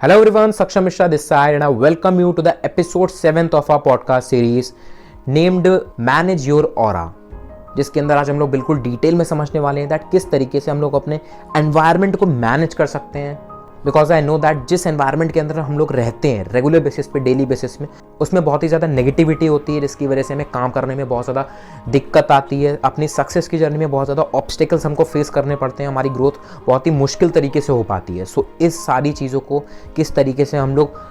Hello everyone, Saksham Mishra this side and I welcome you to the episode 7th of our podcast series named Manage Your Aura, जिसके अंदर आज हम लोग बिल्कुल detail में समझने वाले हैं दैट किस तरीके से हम लोग अपने एनवायरनमेंट को मैनेज कर सकते हैं। बिकॉज आई नो दैट जिस एनवायरनमेंट के अंदर हम लोग रहते हैं रेगुलर बेसिस पे, डेली बेसिस में, उसमें बहुत ही ज़्यादा नेगेटिविटी होती है, जिसकी वजह से हमें काम करने में बहुत ज़्यादा दिक्कत आती है। अपनी सक्सेस की जर्नी में बहुत ज़्यादा ऑब्स्टिकल्स हमको फेस करने पड़ते हैं, हमारी ग्रोथ बहुत ही मुश्किल तरीके से हो पाती है। सो इस सारी चीज़ों को किस तरीके से हम लोग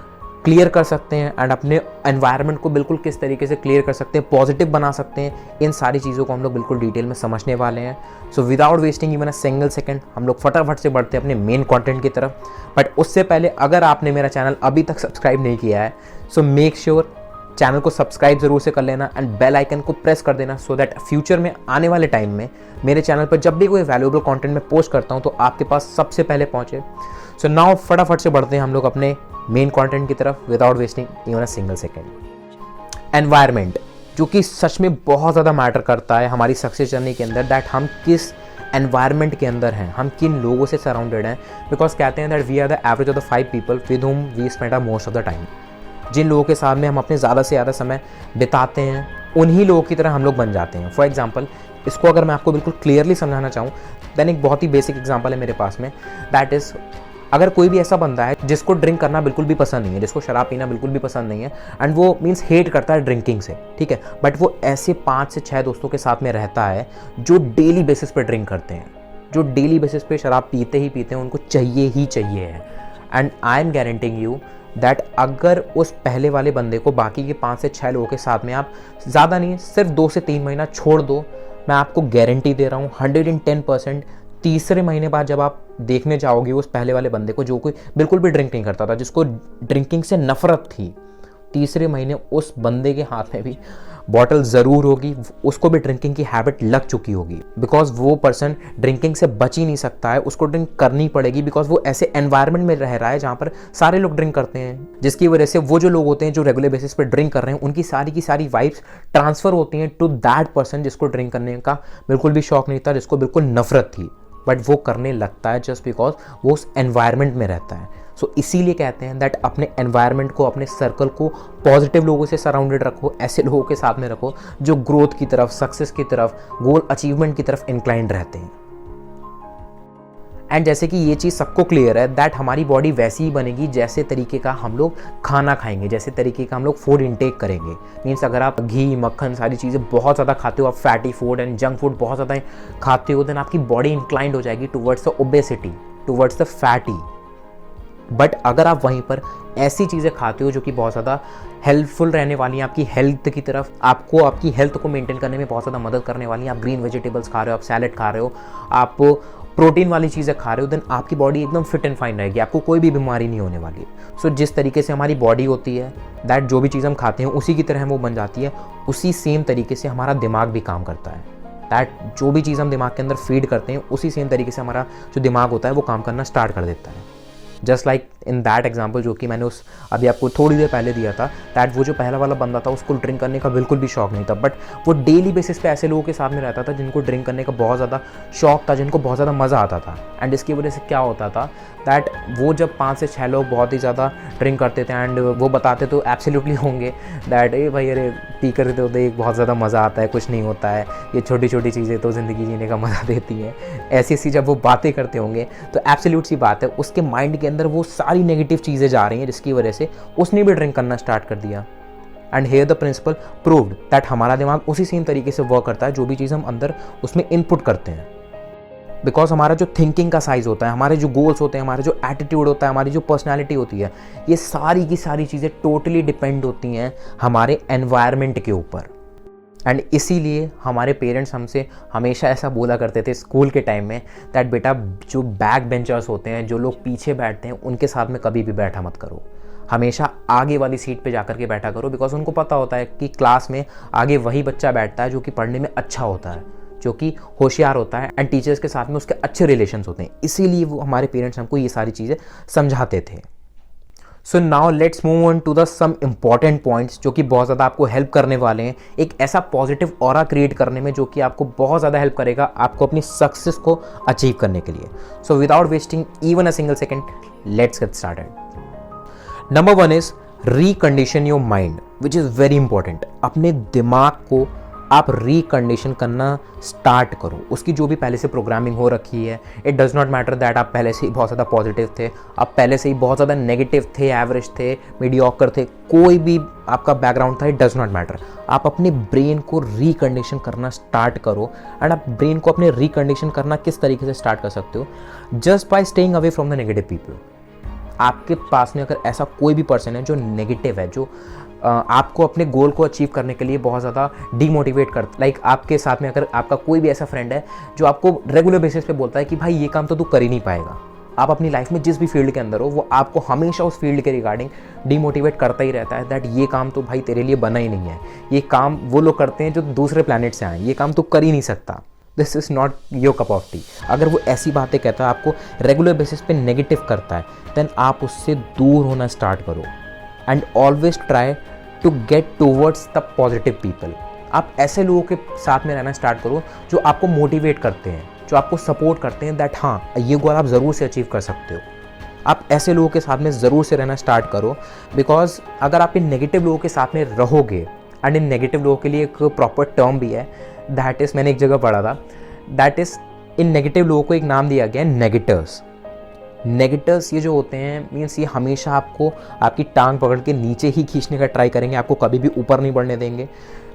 क्लियर कर सकते हैं एंड अपने एनवायरनमेंट को बिल्कुल किस तरीके से क्लियर कर सकते हैं, पॉजिटिव बना सकते हैं, इन सारी चीज़ों को हम लोग बिल्कुल डिटेल में समझने वाले हैं। So without wasting even a single second हम लोग फटाफट से बढ़ते हैं अपने मेन कंटेंट की तरफ। बट उससे पहले अगर आपने मेरा चैनल अभी तक सब्सक्राइब नहीं किया है सो मेक श्योर चैनल को सब्सक्राइब ज़रूर से कर लेना एंड बेल आइकन को प्रेस कर देना सो दैट फ्यूचर में आने वाले टाइम में मेरे चैनल पर जब भी कोई वैल्यूएबल कंटेंट मैं पोस्ट करता हूँ तो आपके पास सबसे पहले पहुँचे। सो नाउ फटाफट से बढ़ते हैं हम लोग अपने मेन कंटेंट की तरफ without wasting even a single second. Environment जो कि सच में बहुत ज़्यादा मैटर करता है हमारी सक्सेस जर्नी के अंदर, दैट हम किस एनवायरनमेंट के अंदर हैं, हम किन लोगों से सराउंडेड हैं। बिकॉज कहते हैं that we are the average of the 5 people with whom we spend our most of the time. जिन लोगों के साथ में हम अपने ज़्यादा से ज़्यादा समय बिताते हैं उन्हीं लोगों की तरह हम लोग बन जाते हैं। फॉर एग्जाम्पल इसको अगर मैं आपको बिल्कुल क्लियरली समझाना चाहूँ दैन एक बहुत ही बेसिक एग्जाम्पल है मेरे पास में, दैट इज़ अगर कोई भी ऐसा बंदा है जिसको ड्रिंक करना बिल्कुल भी पसंद नहीं है, जिसको शराब पीना बिल्कुल भी पसंद नहीं है एंड वो मीन्स हेट करता है ड्रिंकिंग से, ठीक है, बट वो ऐसे 5 से 6 दोस्तों के साथ में रहता है जो डेली बेसिस पे ड्रिंक करते हैं, जो डेली बेसिस पे शराब पीते ही पीते हैं, उनको चाहिए ही चाहिए है। And I M guaranteeing you that अगर उस पहले वाले बंदे को बाकी के 5 से 6 लोगों के साथ में आप ज़्यादा नहीं सिर्फ 2 से 3 महीना छोड़ दो, मैं आपको गारंटी दे रहा हूँ 110% तीसरे महीने बाद जब आप देखने जाओगे उस पहले वाले बंदे को जो कोई बिल्कुल भी ड्रिंक नहीं करता था, जिसको ड्रिंकिंग से नफरत थी, तीसरे महीने उस बंदे के हाथ में भी बॉटल ज़रूर होगी, उसको भी ड्रिंकिंग की हैबिट लग चुकी होगी। बिकॉज वो पर्सन ड्रिंकिंग से बच ही नहीं सकता है, उसको ड्रिंक करनी पड़ेगी बिकॉज वो ऐसे एनवायरनमेंट में रह रहा है जहाँ पर सारे लोग ड्रिंक करते हैं, जिसकी वजह से वो जो लोग होते हैं जो रेगुलर बेसिस पे ड्रिंक कर रहे हैं उनकी सारी की सारी वाइब्स ट्रांसफ़र होती हैं टू दैट पर्सन जिसको ड्रिंक करने का बिल्कुल भी शौक नहीं था, जिसको बिल्कुल नफरत थी, बट वो करने लगता है जस्ट बिकॉज वो उस एनवायरनमेंट में रहता है। सो इसीलिए कहते हैं दैट अपने एनवायरनमेंट को, अपने सर्कल को पॉजिटिव लोगों से सराउंडेड रखो, ऐसे लोगों के साथ में रखो जो ग्रोथ की तरफ, सक्सेस की तरफ, गोल अचीवमेंट की तरफ इंक्लाइंड रहते हैं। एंड जैसे कि ये चीज़ सबको क्लियर है दैट हमारी बॉडी वैसी ही बनेगी जैसे तरीके का हम लोग खाना खाएंगे, जैसे तरीके का हम लोग फूड इंटेक करेंगे। मीन्स अगर आप घी, मक्खन, सारी चीज़ें बहुत ज़्यादा खाते हो, आप fatty food and junk food बहुत ज़्यादा खाते हो, देन आपकी बॉडी इंक्लाइंड हो जाएगी towards the obesity, towards the fatty. But अगर आप वहीं पर ऐसी चीज़ें खाते हो जो कि बहुत ज़्यादा हेल्पफुल रहने वाली हैं आपकी हेल्थ की तरफ, आपको आपकी हेल्थ को मेंटेन करने में बहुत ज़्यादा मदद करने वाली हैं, आप ग्रीन वेजिटेबल्स खा रहे हो, आप सैलेड खा रहे हो, आप प्रोटीन वाली चीज़ें खा रहे हो, देन आपकी बॉडी एकदम फिट एंड फाइन रहेगी, आपको कोई भी बीमारी नहीं होने वाली। सो जिस तरीके से हमारी बॉडी होती है दैट जो भी चीज़ हम खाते हैं उसी की तरह वो बन जाती है, उसी सेम तरीके से हमारा दिमाग भी काम करता है। दैट जो भी चीज़ हम दिमाग के अंदर फीड करते हैं उसी सेम तरीके से हमारा जो दिमाग होता है वो काम करना स्टार्ट कर देता है। Just like in that example जो कि मैंने उस अभी आपको थोड़ी देर पहले दिया था, दैट वो जो पहला वाला बंदा था उसको ड्रिंक करने का बिल्कुल भी शौक नहीं था, बट वो डेली बेसिस पे ऐसे लोगों के साथ में रहता था जिनको ड्रिंक करने का बहुत ज़्यादा शौक था, जिनको बहुत ज़्यादा मज़ा आता था। एंड इसकी वजह से क्या होता था दैट वो जब 5 से 6 लोग बहुत ही ज़्यादा ड्रिंक करते थे एंड वो बताते तो एब्सोल्युटली होंगे दैट ए भाई अरे पी कर तो देख बहुत ज़्यादा मज़ा आता है, कुछ नहीं होता है, ये छोटी छोटी चीज़ें तो ज़िंदगी जीने का मज़ा देती हैं, ऐसी ऐसी जब वो बातें करते होंगे तो एब्सोल्यूट सी बात है उसके माइंड के अंदर वो सारी नेगेटिव चीज़ें जा रही हैं जिसकी वजह से उसने भी ड्रिंक करना स्टार्ट कर दिया। And here the principle proved that हमारा दिमाग उसी सेम तरीके से वर्क करता है जो भी चीज़ हम अंदर उसमें इनपुट करते हैं। बिकॉज हमारा जो थिंकिंग का साइज होता है, हमारे जो गोल्स होते हैं, हमारा जो एटीट्यूड होता है, हमारी जो पर्सनैलिटी होती है, ये सारी की सारी चीज़ें टोटली डिपेंड होती हैं हमारे एनवायरनमेंट के ऊपर। एंड इसीलिए हमारे पेरेंट्स हमसे हमेशा ऐसा बोला करते थे स्कूल के टाइम में दैट बेटा जो बैक बेंचर्स होते हैं, जो लोग पीछे बैठते हैं, उनके साथ में कभी भी बैठा मत करो, हमेशा आगे वाली सीट पे जाकर के बैठा करो। बिकॉज उनको पता होता है कि क्लास में आगे वही बच्चा बैठता है जो कि पढ़ने में अच्छा होता है, जो कि होशियार होता है एंड टीचर्स के साथ में उसके अच्छे रिलेशंस होते हैं। इसीलिए वो हमारे पेरेंट्स हमको ये सारी चीज़ें समझाते थे। So now let's move on to the some important points जो कि बहुत ज़्यादा आपको हेल्प करने वाले हैं एक ऐसा पॉजिटिव ऑरा क्रिएट करने में जो कि आपको बहुत ज़्यादा हेल्प करेगा आपको अपनी सक्सेस को अचीव करने के लिए। So without wasting even a single second let's get started. Number 1 is recondition your mind, which is very important. अपने दिमाग को आप रिकंडीशन करना स्टार्ट करो। उसकी जो भी पहले से प्रोग्रामिंग हो रखी है, it does not matter that आप पहले से ही बहुत ज़्यादा पॉजिटिव थे, आप पहले से ही बहुत ज़्यादा नेगेटिव थे, एवरेज थे, मीडियोकर थे, कोई भी आपका बैकग्राउंड था, इट डज़ नॉट मैटर। आप अपने ब्रेन को रिकंडीशन करना स्टार्ट करो। एंड आप ब्रेन को अपने रिकंडीशन करना किस तरीके से स्टार्ट कर सकते हो? Just by staying away from the negative people. आपके पास में अगर ऐसा कोई भी पर्सन है जो नेगेटिव है, जो आपको अपने गोल को अचीव करने के लिए बहुत ज़्यादा डीमोटिवेट करता, लाइक आपके साथ में अगर आपका कोई भी ऐसा फ्रेंड है जो आपको रेगुलर बेसिस पे बोलता है कि भाई ये काम तो तू कर ही नहीं पाएगा, आप अपनी लाइफ में जिस भी फील्ड के अंदर हो वो आपको हमेशा उस फील्ड के रिगार्डिंग डीमोटिवेट करता ही रहता है दैट ये काम तो भाई तेरे लिए बना ही नहीं है, ये काम वो लोग करते हैं जो दूसरे प्लैनेट से आए, ये काम तू कर ही नहीं सकता, this is not your cup of T. अगर वो ऐसी बातें कहता है, आपको रेगुलर बेसिस पे नेगेटिव करता है, देन आप उससे दूर होना स्टार्ट करो and always try to get towards the positive people. आप ऐसे लोगों के साथ में रहना स्टार्ट करो जो आपको मोटिवेट करते हैं, जो आपको सपोर्ट करते हैं दैट हाँ ये गोल आप ज़रूर से अचीव कर सकते हो। आप ऐसे लोगों के साथ में ज़रूर से रहना स्टार्ट करो, बिकॉज अगर आप इन नेगेटिव लोगों के साथ में रहोगे, एंड इन नेगेटिव लोगों के लिए एक प्रॉपर टर्म भी है, दैट इज़, मैंने एक जगह पढ़ा था, दैट इज़ इन नेगेटिव लोगों को एक नाम दिया गया है नेगेटर्स। नेगेटर्स ये जो होते हैं, मीन्स ये हमेशा आपको आपकी टांग पकड़ के नीचे ही खींचने का ट्राई करेंगे, आपको कभी भी ऊपर नहीं बढ़ने देंगे।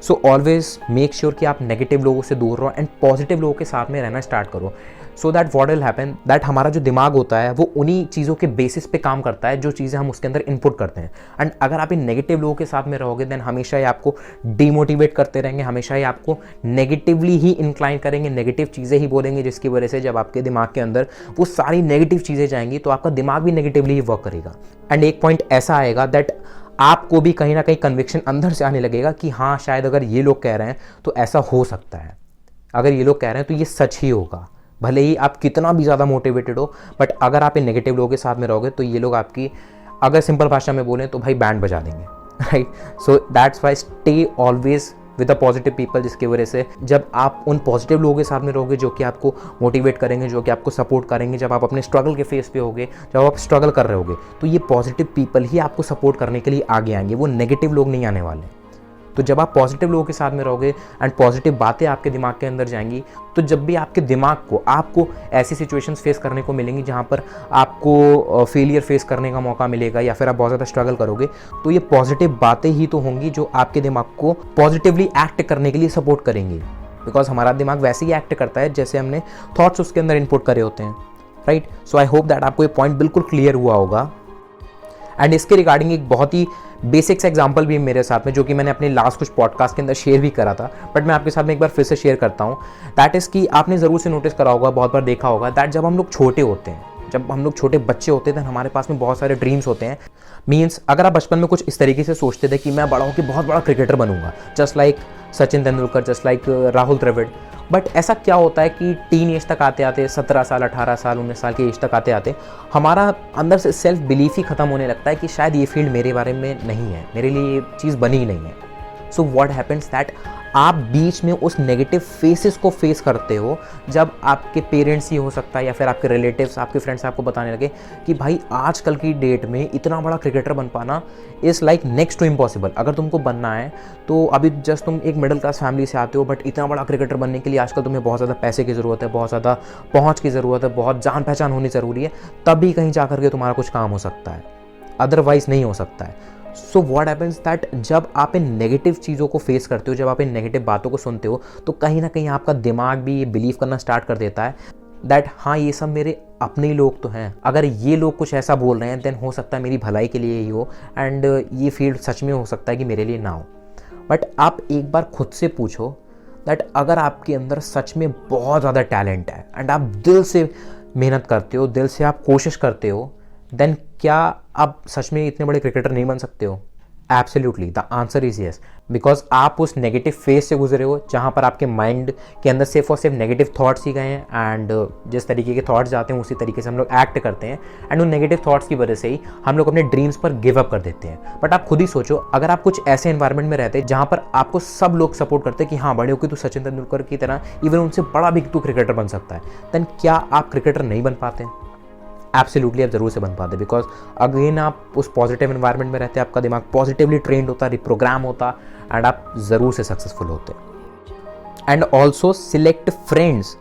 सो ऑलवेज मेक श्योर कि आप नेगेटिव लोगों से दूर रहो एंड पॉजिटिव लोगों के साथ में रहना स्टार्ट करो। So that what will happen, that हमारा जो दिमाग होता है वो उन्हीं चीज़ों के बेसिस पे काम करता है जो चीज़ें हम उसके अंदर इनपुट करते हैं। एंड अगर आप इन नेगेटिव लोगों के साथ में रहोगे, देन हमेशा ही आपको डीमोटिवेट करते रहेंगे, हमेशा ही आपको नेगेटिवली ही इंक्लाइन करेंगे, नेगेटिव चीज़ें ही बोलेंगे, जिसकी वजह से जब आपके दिमाग के अंदर वो सारी नेगेटिव चीज़ें जाएंगी तो आपका दिमाग भी नेगेटिवली ही वर्क करेगा। एंड एक पॉइंट ऐसा आएगा दैट आपको भी कहीं ना कहीं कन्विक्शन अंदर से आने लगेगा कि हाँ शायद अगर ये लोग कह रहे हैं तो ऐसा हो सकता है, अगर ये लोग कह रहे हैं तो ये सच ही होगा। भले ही आप कितना भी ज़्यादा मोटिवेटेड हो, बट अगर आप इन नेगेटिव लोगों के साथ में रहोगे तो ये लोग आपकी, अगर सिंपल भाषा में बोलें तो भाई बैंड बजा देंगे, right. So that's why stay always with the positive people, जिसकी वजह से जब आप उन पॉजिटिव लोगों के साथ में रहोगे जो कि आपको मोटिवेट करेंगे, जो कि आपको सपोर्ट करेंगे, जब आप अपने स्ट्रगल के फेस पे होगे, जब आप स्ट्रगल कर रहे होगे, तो ये पॉजिटिव पीपल ही आपको सपोर्ट करने के लिए आगे आएंगे, वो नेगेटिव लोग नहीं आने वाले। तो जब आप पॉजिटिव लोगों के साथ में रहोगे एंड पॉजिटिव बातें आपके दिमाग के अंदर जाएंगी, तो जब भी आपके दिमाग को आपको ऐसी सिचुएशंस फेस करने को मिलेंगी जहाँ पर आपको फेलियर फेस करने का मौका मिलेगा या फिर आप बहुत ज़्यादा स्ट्रगल करोगे, तो ये पॉजिटिव बातें ही तो होंगी जो आपके दिमाग को पॉजिटिवली एक्ट करने के लिए सपोर्ट करेंगी। बिकॉज हमारा दिमाग वैसे ही एक्ट करता है जैसे हमने थॉट्स उसके अंदर इनपुट करे होते हैं, right. So I hope that आपको ये पॉइंट बिल्कुल क्लियर हुआ होगा। एंड इसके रिगार्डिंग एक बहुत ही बेसिक्स एग्जाम्पल भी मेरे साथ में, जो कि मैंने अपने लास्ट कुछ पॉडकास्ट के अंदर शेयर भी करा था, बट मैं आपके साथ में एक बार फिर से शेयर करता हूँ। दैट इज़ कि आपने ज़रूर से नोटिस करा होगा, बहुत बार देखा होगा, दैट जब हम लोग छोटे होते हैं, जब हम लोग छोटे बच्चे होते हैं, तो हमारे पास में बहुत सारे ड्रीम्स होते हैं। मीन्स अगर आप बचपन में कुछ इस तरीके से सोचते थे कि मैं बड़ा होकर बहुत बड़ा क्रिकेटर बनूंगा, just like Sachin Tendulkar, just like Rahul Dravid, but ऐसा क्या होता है कि टीन एज तक आते आते 17 साल 18 साल 19 साल की एज तक आते आते हमारा अंदर से सेल्फ बिलीफ ही ख़त्म होने लगता है कि शायद ये फील्ड मेरे बारे में नहीं है, मेरे लिए ये चीज़ बनी ही नहीं है। सो व्हाट हैपेंस दैट आप बीच में उस नेगेटिव फेसेस को फेस करते हो, जब आपके पेरेंट्स ही हो सकता है या फिर आपके रिलेटिव्स, आपके फ्रेंड्स आपको बताने लगे कि भाई आजकल की डेट में इतना बड़ा क्रिकेटर बन पाना is like next to impossible. अगर तुमको बनना है तो अभी जस्ट तुम एक मिडिल क्लास फैमिली से आते हो, बट इतना बड़ा क्रिकेटर बनने के लिए आजकल तुम्हें बहुत ज़्यादा पैसे की ज़रूरत है, बहुत ज़्यादा पहुँच की ज़रूरत है, बहुत जान पहचान होनी ज़रूरी है, तभी कहीं जा करके तुम्हारा कुछ काम हो सकता है, अदरवाइज़ नहीं हो सकता है। सो व्हाट हैपेंस दैट जब आप इन नेगेटिव चीज़ों को फेस करते हो, जब आप इन नेगेटिव बातों को सुनते हो, तो कहीं ना कहीं आपका दिमाग भी ये बिलीव करना स्टार्ट कर देता है दैट हाँ ये सब मेरे अपने ही लोग तो हैं, अगर ये लोग कुछ ऐसा बोल रहे हैं देन हो सकता है मेरी भलाई के लिए ही हो, एंड ये फील्ड सच में हो सकता है कि मेरे लिए ना हो। बट आप एक बार खुद से पूछो दैट अगर आपके अंदर सच में बहुत ज़्यादा टैलेंट है एंड आप दिल से मेहनत करते हो, दिल से आप कोशिश करते हो, देन क्या आप सच में इतने बड़े क्रिकेटर नहीं बन सकते हो? Absolutely, the answer is yes, because आप उस नेगेटिव फेज से गुजरे हो जहाँ पर आपके माइंड के अंदर सिर्फ और सिर्फ नेगेटिव थॉट्स ही गए हैं, एंड जिस तरीके के थॉट्स जाते हैं उसी तरीके से हम लोग एक्ट करते हैं, एंड उन नेगेटिव थॉट्स की वजह से ही हम लोग अपने ड्रीम्स पर गिव अप कर देते हैं। बट आप खुद ही सोचो, अगर आप कुछ ऐसे एनवायरनमेंट में रहते जहाँ पर आपको सब लोग सपोर्ट करते हैं कि हाँ बड़े होकर तू सचिन तेंदुलकर की तरह, इवन उनसे बड़ा भी तू क्रिकेटर बन सकता है, देन क्या आप क्रिकेटर नहीं बन पाते? एब्सोल्युटली आप ज़रूर से बन पाते, बिकॉज अगेन आप उस पॉजिटिव एनवायरनमेंट में रहते, आपका दिमाग पॉजिटिवली ट्रेंड होता, रिप्रोग्राम होता, एंड आप ज़रूर से सक्सेसफुल होते। And also select friends,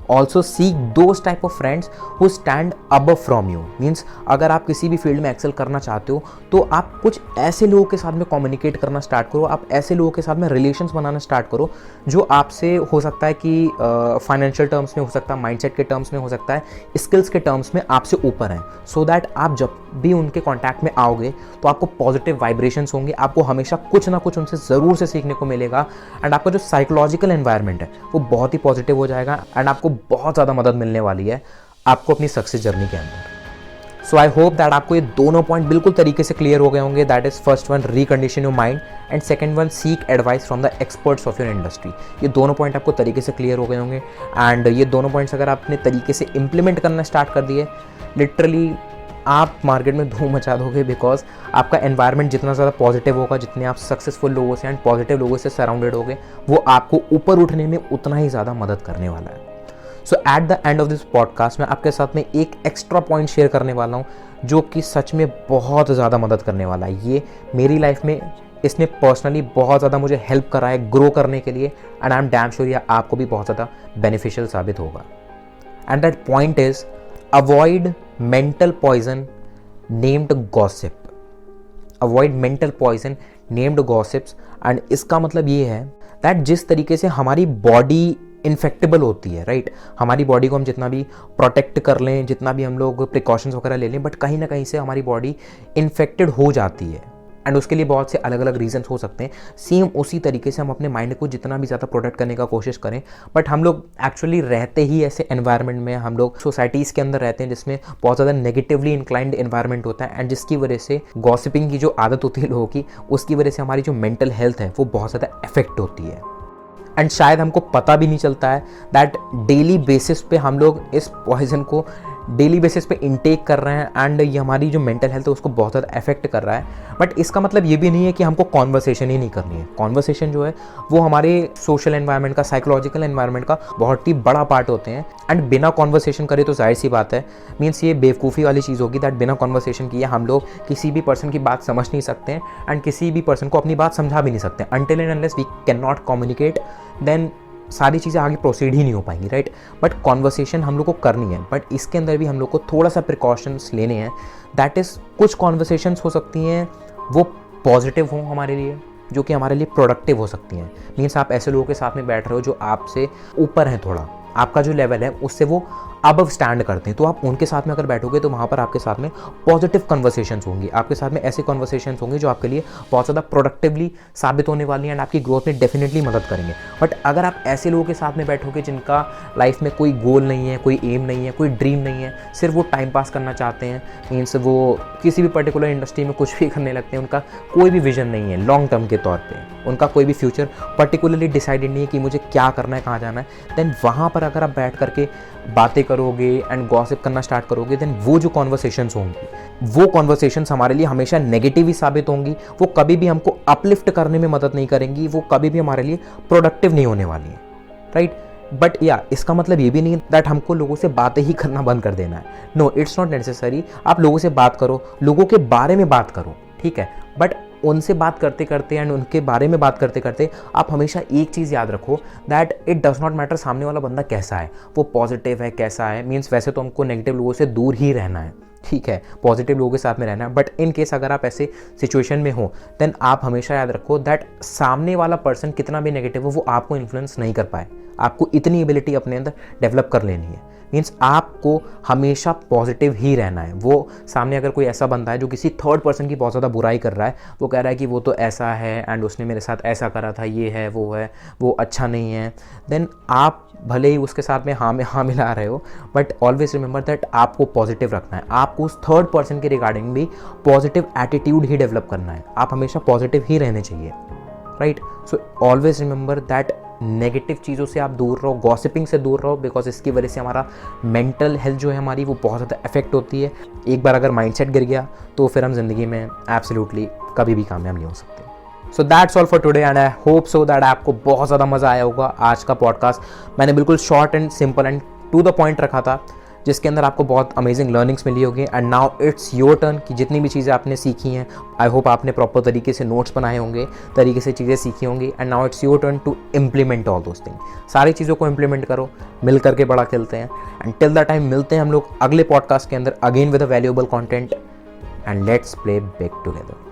also seek those type of friends who stand above from you. Means अगर आप किसी भी फील्ड में एक्सेल करना चाहते हो तो आप कुछ ऐसे लोगों के साथ में कम्युनिकेट करना स्टार्ट करो, आप ऐसे लोगों के साथ में रिलेशंस बनाना स्टार्ट करो जो आपसे हो सकता है कि फाइनेंशियल टर्म्स में हो सकता है, माइंडसेट के टर्म्स में हो सकता है, स्किल्स के टर्म्स में आपसे ऊपर हैं, सो दैट आप जब भी उनके कॉन्टैक्ट में आओगे तो आपको पॉजिटिव वाइब्रेशंस होंगे, आपको हमेशा कुछ ना कुछ उनसे ज़रूर से सीखने को मिलेगा, एंड आपका जो साइकोलॉजिकल एनवायरनमेंट है वो बहुत ही पॉजिटिव हो जाएगा, एंड आपको बहुत ज़्यादा मदद मिलने वाली है आपको अपनी सक्सेस जर्नी के अंदर। सो आई होप दैट आपको ये दोनों पॉइंट बिल्कुल तरीके से क्लियर हो गए होंगे। That is first one, recondition your mind, and second one, seek advice from the experts of your industry. ये दोनों पॉइंट आपको तरीके से क्लियर हो गए होंगे, एंड ये दोनों पॉइंट्स अगर आपने तरीके से इंप्लीमेंट करना स्टार्ट कर दिए, लिटरली आप मार्केट में धूम मचा दोगे, बिकॉज आपका एनवायरनमेंट जितना ज़्यादा पॉजिटिव होगा, जितने आप सक्सेसफुल लोगों से एंड पॉजिटिव लोगों से सराउंडेड होगे, वो आपको ऊपर उठने में उतना ही ज़्यादा मदद करने वाला है। So at the end of this podcast मैं आपके साथ में एक एक्स्ट्रा पॉइंट शेयर करने वाला हूँ जो कि सच में बहुत ज़्यादा मदद करने वाला है। ये मेरी लाइफ में इसने पर्सनली बहुत ज़्यादा मुझे हेल्प करा है ग्रो करने के लिए, and I am damn sure ये आपको भी बहुत ज़्यादा बेनिफिशियल साबित होगा। And that point is avoid mental poison named gossip. Avoid mental poison named gossips. And इसका मतलब ये है दैट जिस तरीके से हमारी बॉडी इन्फेक्टेबल होती है, राइट, हमारी बॉडी को हम जितना भी प्रोटेक्ट कर लें, जितना भी हम लोग प्रिकॉशंस वगैरह ले लें, बट कहीं ना कहीं से हमारी बॉडी इन्फेक्टेड हो जाती है, एंड उसके लिए बहुत से अलग अलग रीजंस हो सकते हैं। सेम उसी तरीके से हम अपने माइंड को जितना भी ज़्यादा प्रोटेक्ट करने का कोशिश करें, बट हम लोग एक्चुअली रहते ही ऐसे एनवायरनमेंट में, हम लोग सोसाइटीज़ के अंदर रहते हैं जिसमें बहुत ज़्यादा नेगेटिवली इंक्लाइंड एनवायरनमेंट होता है, एंड जिसकी वजह से गॉसिपिंग की जो आदत होती है लोगों की, उसकी वजह से हमारी जो मेंटल हेल्थ है वो बहुत ज़्यादा अफेक्ट होती है। एंड शायद हमको पता भी नहीं चलता है दैट डेली बेसिस पे हम लोग इस पॉइजन को डेली बेसिस पे इनटेक कर रहे हैं, एंड ये हमारी जो मेंटल हेल्थ है उसको बहुत ज़्यादा अफेक्ट कर रहा है। बट इसका मतलब ये भी नहीं है कि हमको कॉन्वर्सेशन ही नहीं करनी है। कॉन्वर्सेशन जो है वो हमारे सोशल एनवायरनमेंट का, साइकोलॉजिकल एनवायरनमेंट का बहुत ही बड़ा पार्ट होते हैं, एंड बिना कॉन्वर्सेशन करे तो जाहिर सी बात है, मीन्स ये बेवकूफ़ी वाली चीज़ होगी दैट बिना कॉन्वर्सेशन किए हम लोग किसी भी पर्सन की बात समझ नहीं सकते हैं, एंड किसी भी पर्सन को अपनी बात समझा भी नहीं सकते। Until and unless we can not communicate, then सारी चीज़ें आगे प्रोसीड ही नहीं हो पाएंगी, राइट। बट कॉन्वर्सेशन हम लोग को करनी है, बट इसके अंदर भी हम लोग को थोड़ा सा प्रिकॉशंस लेने हैं। दैट इज़ कुछ कॉन्वर्सेशंस हो सकती हैं वो पॉजिटिव हों हमारे लिए, जो कि हमारे लिए प्रोडक्टिव हो सकती हैं। मीन्स आप ऐसे लोगों के साथ में बैठ रहे हो जो आपसे ऊपर हैं, थोड़ा आपका जो लेवल है उससे वो अबव स्टैंड करते हैं, तो आप उनके साथ में अगर बैठोगे तो वहाँ पर आपके साथ में पॉजिटिव कन्वर्सेशंस होंगी, आपके साथ में ऐसे कन्वर्सेशंस होंगे जो आपके लिए बहुत ज़्यादा प्रोडक्टिवली साबित होने वाली हैं एंड आपकी ग्रोथ में डेफिनेटली मदद करेंगे। बट अगर आप ऐसे लोगों के साथ में बैठोगे जिनका लाइफ में कोई गोल नहीं है, कोई एम नहीं है, कोई ड्रीम नहीं है, सिर्फ वो टाइम पास करना चाहते हैं, मीन्स वो किसी भी पर्टिकुलर इंडस्ट्री में कुछ भी करने लगते हैं, उनका कोई भी विजन नहीं है लॉन्ग टर्म के तौर पर, उनका कोई भी फ्यूचर पर्टिकुलरली डिसाइडेड नहीं है कि मुझे क्या करना है, कहाँ जाना है, देन वहाँ पर अगर आप बैठ करके बातें करोगे एंड गॉसिप करना स्टार्ट करोगे, देन वो जो कॉन्वर्सेशंस होंगी वो कॉन्वर्सेशंस हमारे लिए हमेशा नेगेटिव ही साबित होंगी, वो कभी भी हमको अपलिफ्ट करने में मदद नहीं करेंगी, वो कभी भी हमारे लिए प्रोडक्टिव नहीं होने वाली है, राइट। बट या इसका मतलब ये भी नहीं है दैट हमको लोगों से बातें ही करना बंद कर देना है। No, it's not necessary. आप लोगों से बात करो, लोगों के बारे में बात करो, ठीक है, बट उनसे बात करते करते एंड उनके बारे में बात करते करते आप हमेशा एक चीज़ याद रखो that it does not matter सामने वाला बंदा कैसा है, वो पॉजिटिव है कैसा है। मीन्स वैसे तो हमको नेगेटिव लोगों से दूर ही रहना है, ठीक है, पॉजिटिव लोगों के साथ में रहना है, बट इन केस अगर आप ऐसे सिचुएशन में हो देन आप हमेशा याद रखो दैट सामने वाला पर्सन कितना भी नेगेटिव हो वो आपको इन्फ्लुएंस नहीं कर पाए। आपको इतनी एबिलिटी अपने अंदर डेवलप कर लेनी है। मीन्स आपको हमेशा पॉजिटिव ही रहना है। वो सामने अगर कोई ऐसा बंदा है जो किसी थर्ड पर्सन की बहुत ज़्यादा बुराई कर रहा है, वो कह रहा है कि वो तो ऐसा है एंड उसने मेरे साथ ऐसा करा था, ये है, वो अच्छा नहीं है, देन आप भले ही उसके साथ में हाँ मिला रहे हो, बट ऑलवेज रिमेंबर दैट आपको पॉजिटिव रखना है। आपको उस थर्ड पर्सन के रिगार्डिंग भी पॉजिटिव एटीट्यूड ही डेवलप करना है। आप हमेशा पॉजिटिव ही रहने चाहिए, right. So always remember that negative चीज़ों से आप दूर रहो, गॉसिपिंग से दूर रहो, बिकॉज इसकी वजह से हमारा मेंटल हेल्थ जो है हमारी वो बहुत ज़्यादा अफेक्ट होती है। एक बार अगर माइंडसेट गिर गया तो फिर हम ज़िंदगी में एब्सोल्युटली कभी भी कामयाब नहीं हो सकते। So that's all for today and I hope so that आपको बहुत ज़्यादा मज़ा आया होगा। आज का पॉडकास्ट मैंने बिल्कुल short and simple and to the point रखा था, जिसके अंदर आपको बहुत अमेजिंग लर्निंग्स मिली होगी। And now it's your turn कि जितनी भी चीज़ें आपने सीखी हैं, आई होप आपने प्रॉपर तरीके से नोट्स बनाए होंगे, तरीके से चीज़ें सीखी होंगी। And now it's your turn to implement all those thing. सारी चीज़ों को इम्प्लीमेंट करो, मिल करके बड़ा खेलते हैं। एंड टिल द टाइम मिलते हैं हम लोग अगले पॉडकास्ट के अंदर again with a valuable content, and let's play big together.